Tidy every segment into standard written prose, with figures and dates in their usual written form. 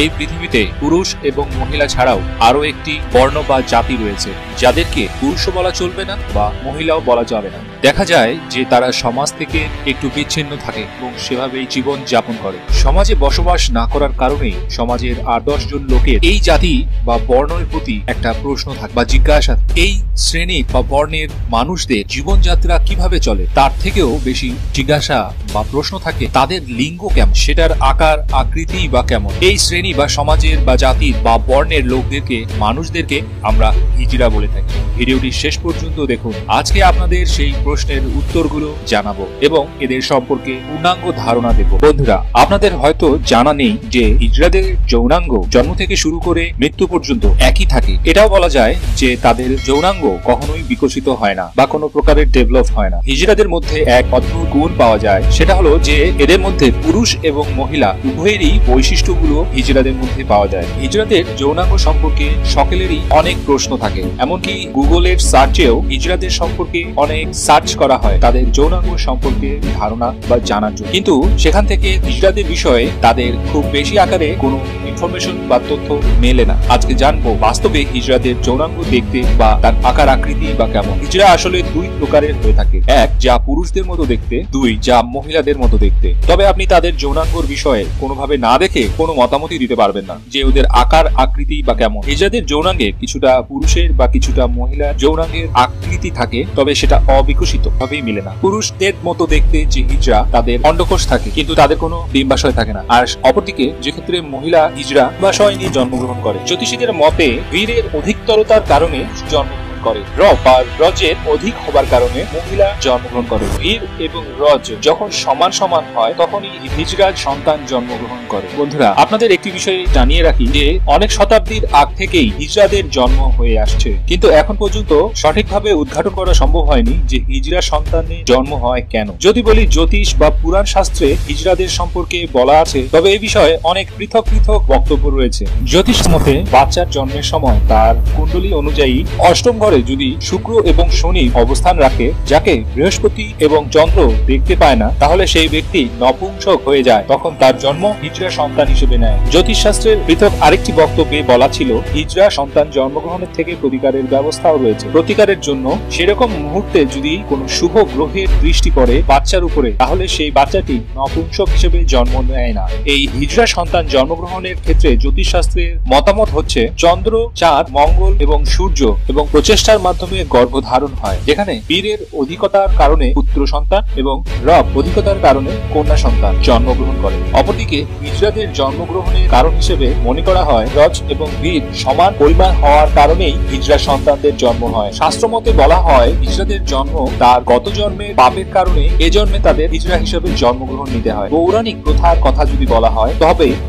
এই পৃথিবীতে পুরুষ এবং মহিলা ছাড়াও আরো একটি বর্ণ বা জাতি রয়েছে, যাদেরকে পুরুষও বলা চলবে না বা মহিলাও বলা যাবে না। দেখা যায় যে তারা সমাজ থেকে একটু বিচ্ছিন্ন থাকে এবং সেভাবেই জীবন যাপন করে। সমাজে বসবাস না করার কারণেই সমাজের 8-10 জন লোকের এই জাতি বা বর্ণের প্রতি একটা প্রশ্ন থাকে বা জিজ্ঞাসা, এই শ্রেণী বা বর্ণের মানুষদের জীবনযাত্রা কিভাবে চলে, তার থেকেও বেশি জিজ্ঞাসা বা প্রশ্ন থাকে তাদের লিঙ্গ কেমন, সেটার আকার আকৃতি বা কেমন। এই শ্রেণী বা সমাজের বা জাতির বা বর্ণের লোকদেরকে মানুষদেরকে আমরা হিজড়া বলে থাকি। ভিডিওটি শেষ পর্যন্ত দেখুন। আজকে আপনাদের সেই প্রশ্নের উত্তরগুলো জানাবো এবং এদের সম্পর্কে পূর্ণাঙ্গ ধারণা দেব। বন্ধুরা, আপনাদের হয়তো জানা নেই যে হিজড়াদের যৌনাঙ্গ জন্ম থেকে শুরু করে মৃত্যু পর্যন্ত একই থাকে। এটাও বলা যায় যে তাদের যৌনাঙ্গ কখনোই বিকশিত হয় না বা কোনো প্রকারের ডেভেলপ হয় না। হিজড়াদের মধ্যে এক অদ্ভুত গুণ পাওয়া যায়, সেটা হলো যে এদের মধ্যে পুরুষ এবং মহিলা উভয়েরই বৈশিষ্ট্যগুলো হিজড়াদের মধ্যে পাওয়া যায়। হিজড়াদের যৌনাঙ্গ সম্পর্কে সকলেরই অনেক প্রশ্ন থাকে, এমনকি গুগলের সার্চেও হিজড়াদের সম্পর্কে অনেক সার্চ করা হয় তাদের যৌনাঙ্গ সম্পর্কে ধারণা বা জানার জন্য, কিন্তু সেখান থেকে হিজড়াদের বিষয়ে তাদের খুব বেশি আকারে কোনো ইনফরমেশন বা তথ্য মেলে না। আজকে জানবো বাস্তবে হিজড়াদের যৌনাঙ্গ দেখতে বা তার আকার আকৃতি বা কেমন। হিজড়া আসলে দুই প্রকারের হয়ে থাকে, এক যা পুরুষদের মতো দেখতে, দুই যা মহিলাদের মতো দেখতে। তবে আপনি তাদের যৌনাঙ্গর বিষয়ে কোনোভাবে না দেখে কোনো মতামতই দিতে পারবেন না যে ওদের আকার আকৃতি বা কেমন। হিজড়াদের যৌনাঙ্গে কিছুটা পুরুষের বা কিছুটা মহিলার যৌনাঙ্গের আকৃতি থাকে, তবে সেটা অবিকশিত ভাবেই মিলে না। পুরুষদের মতো দেখতে যে হিজড়া, তাদের অন্ডকোষ থাকে কিন্তু তাদের কোনো ডিম্বাশয় থাকে না। আর অপরদিকে যে ক্ষেত্রে মহিলা হিজড়া ডিম্বাশয় নিয়ে জন্মগ্রহণ করে। জ্যোতিষীদের মতে বীরের অধিকতরতার কারণে জন্মগ্রহণ করে, রব বা রজের অধিক হবার কারণে মহিলা জন্মগ্রহণ করে। বীর এবং রজ যখন সমান সমান হয় তখনই হিজড়ার সন্তান জন্মগ্রহণ করে। বন্ধুরা, আপনাদের একটি বিষয় জানিয়ে রাখি যে অনেক শতাব্দীর আগ থেকেই হিজড়াদের জন্ম হয়ে আসছে, কিন্তু এখন পর্যন্ত সঠিকভাবে উদ্ঘাটন করা সম্ভব হয়নি যে হিজড়া সন্তানের জন্ম হয় কেন। যদি বলি জ্যোতিষ বা পুরাণ শাস্ত্রে হিজড়াদের সম্পর্কে বলা আছে, তবে এই বিষয়ে অনেক পৃথক পৃথক বক্তব্য রয়েছে। জ্যোতিষ মতে বাচ্চার জন্মের সময় তার কুণ্ডলী অনুযায়ী অষ্টম ঘরে যদি শুক্র এবং শনি অবস্থান রাখে, যাকে বৃহস্পতি এবং চন্দ্র দেখতে পায় না, তাহলে সেই ব্যক্তি নপুংসক হয়ে যায়, তখন তার জন্ম হিজড়া সন্তান হিসেবে নেয়। জ্যোতিষ শাস্ত্রের পৃথক আরেকটি বক্তব্যে বলা ছিল হিজড়া সন্তান জন্মগ্রহণের থেকে প্রতিকারের ব্যবস্থাও রয়েছে। প্রতিকারের জন্য সেরকম মুহূর্তে যদি কোনো শুভ গ্রহের দৃষ্টি পড়ে বাচ্চার উপরে, তাহলে সেই বাচ্চাটি নপুংসক হিসেবে জন্ম নেয় না। এই হিজড়া সন্তান জন্মগ্রহণের ক্ষেত্রে জ্যোতিষ শাস্ত্রের মতামত হচ্ছে চন্দ্র, চাঁদ, মঙ্গল এবং সূর্য এবং প্রচেষ্টার মাধ্যমে গর্ভধারণ হয়, যেখানে বীরের অধিকতার কারণে পুত্র সন্তান এবং রব অধিকতার কারণে কন্যা সন্তান জন্মগ্রহণ করে। অপরদিকে হিজড়াদের জন্মগ্রহণের কারণ হিসেবে মনে করা হয় রজ এবং বীর সমান পরিমাণ হওয়ার কারণেই হিজড়া সন্তানদের জন্ম হয়। শাস্ত্র মতে বলা হয় হিজড়াদের জন্ম তার গত জন্মের পাপের কারণে এ জন্মে তাদের হিজড়া হিসেবে জন্মগ্রহণ নিতে হয়। পৌরাণিক প্রথার কথা যদি বলা হয়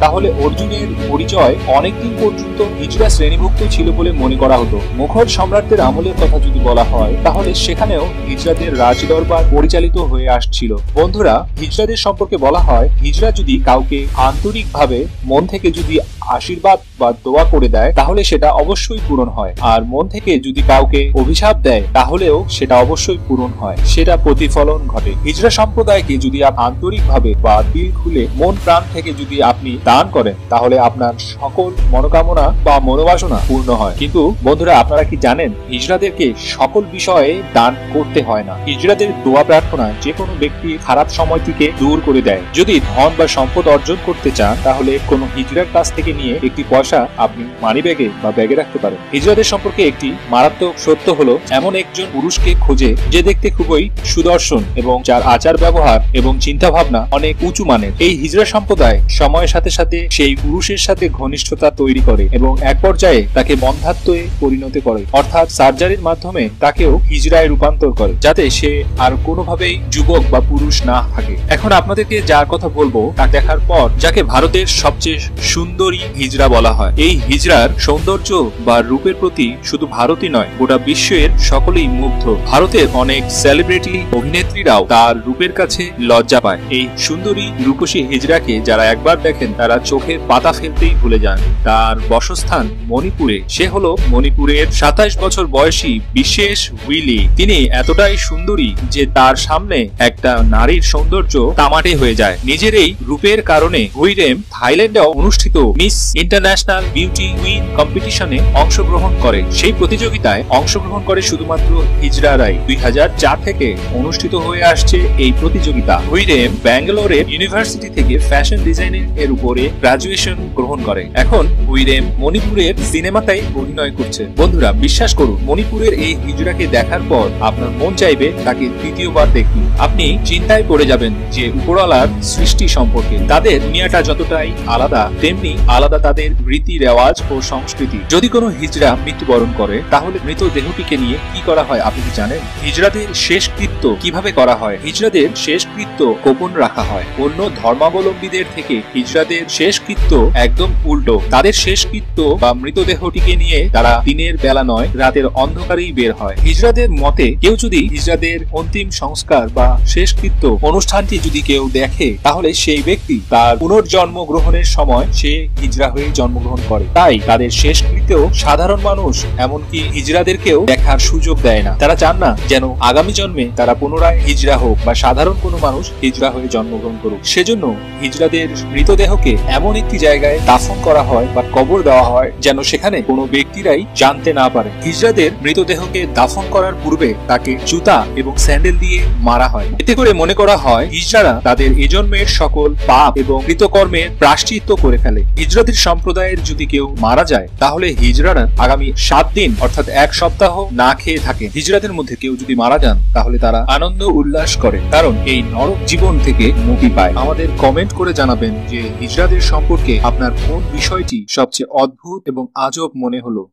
তাহলে অর্জুনের পরিচয় অনেকদিন পর্যন্ত হিজড়া শ্রেণীভুক্ত ছিল বলে মনে করা হতো। মুঘল সম্রাটদের আমলের কথা যদি বলা হয়, তাহলে সেখানেও হিজড়াদের রাজদরবার পরিচালিত হয়ে আসছিল। বন্ধুরা, হিজড়াদের সম্পর্কে বলা হয় হিজড়া যদি কাউকে আন্তরিকভাবে মন থেকে যদি আশীর্বাদ বা দোয়া করে দেয়, তাহলে সেটা অবশ্যই পূরণ হয়। আর মন থেকে যদি কাউকে অভিশাপ দেয়, তাহলেও সেটা অবশ্যই পূরণ হয়, সেটা প্রতিফলন ঘটে। হিজড়া সম্প্রদায়কে যদি আন্তরিকভাবে বা দিল খুলে মন প্রাণ থেকে যদি আপনি দান করেন, তাহলে আপনার সকল মনোকামনা বা মনোবাসনা পূর্ণ হয়। কিন্তু বন্ধুরা, আপনারা কি জানেন হিজড়াদেরকে সকল বিষয়ে দান করতে হয় না। হিজড়াদের দোয়া প্রার্থনা যে কোনো ব্যক্তির খারাপ সময়টিকে দূর করে দেয়। যদি ধন বা সম্পদ অর্জন করতে চান, তাহলে কোনো হিজড়ার কাছ থেকে নিয়ে একটি পয়সা আপনি মানি ব্যাগে বা ব্যাগে রাখতে পারেন। হিজড়াদের সম্পর্কে একটি মারাত্মক সত্য হলো এমন একজন পুরুষকে খোঁজে যে দেখতে খুবই সুদর্শন এবং যার আচার ব্যবহার এবং চিন্তা ভাবনা অনেক উঁচু মানের। এই হিজড়া সম্প্রদায় সময়ের সাথে সাথে সেই পুরুষের সাথে ঘনিষ্ঠতা তৈরি করে এবং এক পর্যায়ে তাকে বন্ধাত্বে পরিণত করে, অর্থাৎ সার্জারির মাধ্যমে তাকেও হিজড়ায় রূপান্তর করে, যাতে সে আর কোনোভাবেই যুবক বা পুরুষ না থাকে। এখন আপনাদেরকে যার কথা বলবো তা দেখার পর যাকে ভারতের সবচেয়ে সুন্দরী হিজড়া বলা হয়। এই হিজড়ার সৌন্দর্য বা রূপের প্রতি শুধু ভারতই নয়, গোটা বিশ্বের সকলেই মুগ্ধ। ভারতের অনেক সেলিব্রিটি অভিনেত্রীরাও তার রূপের কাছে লজ্জা পায়। এই সুন্দরী রূপসী হিজড়াকে যারা একবার দেখেন, তারা চোখের পাতা ফেলতেই ভুলে যান। তার বসস্থান মণিপুরে। সে হলো মণিপুরের 27 বছর বয়সী বিশেষ উইলি। তিনি এতটাই সুন্দরী যে তার সামনে একটা নারীর সৌন্দর্য তামাটে হয়ে যায়। নিজের এই রূপের কারণে হুইরেম থাইল্যান্ডে অনুষ্ঠিত miss miss international beauty queen কম্পিটিশনে অংশগ্রহণ করে। সেই প্রতিযোগিতায় অংশগ্রহণ করে শুধুমাত্র হিজড়ারাই। 2004 থেকে অনুষ্ঠিত হয়ে আসছে এই প্রতিযোগিতা। হুইরেম ব্যাঙ্গালোরের ইউনিভার্সিটি থেকে ফ্যাশন ডিজাইনিং এর উপরে গ্রাজুয়েশন গ্রহণ করে। এখন হুইরেম মণিপুরের সিনেমাতেই অভিনয় করছে। বন্ধুরা, বিশ্বাস করুন, মণিপুরের এই হিজড়াকে দেখার পর আপনার মন চাইবে তাকে তৃতীয়বার দেখতে। আপনি চিন্তায় পড়ে যাবেন যে উপরওয়ালার সৃষ্টি সম্পর্কে। তাদের দুনিয়াটা যতটাই আলাদা, তেমনি আলাদা তাদের রীতি রেওয়াজ ও সংস্কৃতি। যদি কোনো হিজড়া মৃত্যুবরণ করে তাহলে মৃত দেহটিকে নিয়ে কি করা হয় আপনি কি জানেন? হিজড়াদের শেষকৃত্য কিভাবে করা হয়? হিজড়াদের শেষকৃত্য গোপন রাখা হয়। অন্য ধর্মাবলম্বীদের থেকে হিজড়াদের শেষকৃত্য একদম উল্টো। তাদের শেষকৃত্য বা মৃতদেহটিকে নিয়ে তারা দিনের বেলা নয়, রাতের অন্ধকারেই বের হয়। হিজড়াদের মতে কেউ যদি হিজড়াদের অন্তিম সংস্কার বা শেষকৃত্য অনুষ্ঠানটি যদি কেউ দেখে তাহলে সেই ব্যক্তি তার পুনর্জন্ম গ্রহণের সময় সে হিজড়া হয়ে জন্মগ্রহণ করে। তাই তাদের শেষকৃত্য সাধারণ মানুষ এমনকি হিজড়াদেরকেও দেখার সুযোগ দেয় না। তারা চান না যেন আগামী জন্মে তারা পুনরায় হিজড়া হোক বা সাধারণ কোনো মানুষ হিজড়া হয়ে জন্মগ্রহণ করুক। সেজন্য হিজড়াদের মৃতদেহকে এমন একটি জায়গায় দাফন করা হয় বা কবর দেওয়া হয় যেন সেখানে কোনো ব্যক্তিরাই জানতে না পারে। হিজড়াদের মৃতদেহকে দাফন করার পূর্বে তাকে জুতা এবং স্যান্ডেল দিয়ে মারা হয়। এতে করে মনে করা হয় হিজড়ারা তাদের এ জন্মের সকল পাপ এবং কৃতকর্মের প্রায়শ্চিত্ত করে ফেলে। হিজড়াদের সম্প্রদায়ের যদি কেউ মারা যায় তাহলে হিজড়ারা আগামী 7 দিন অর্থাৎ 1 সপ্তাহ না খেয়ে থাকে। হিজড়াদের মধ্যে কেউ যদি মারা যান তাহলে তারা আনন্দ উল্লাস করে, কারণ এই নরক জীবন থেকে মুক্তি পায়। আমাদের কমেন্ট করে জানাবেন যে হিজড়াদের সম্পর্কে আপনার কোন বিষয়টি সবচেয়ে অদ্ভুত এবং আজব মনে হলো।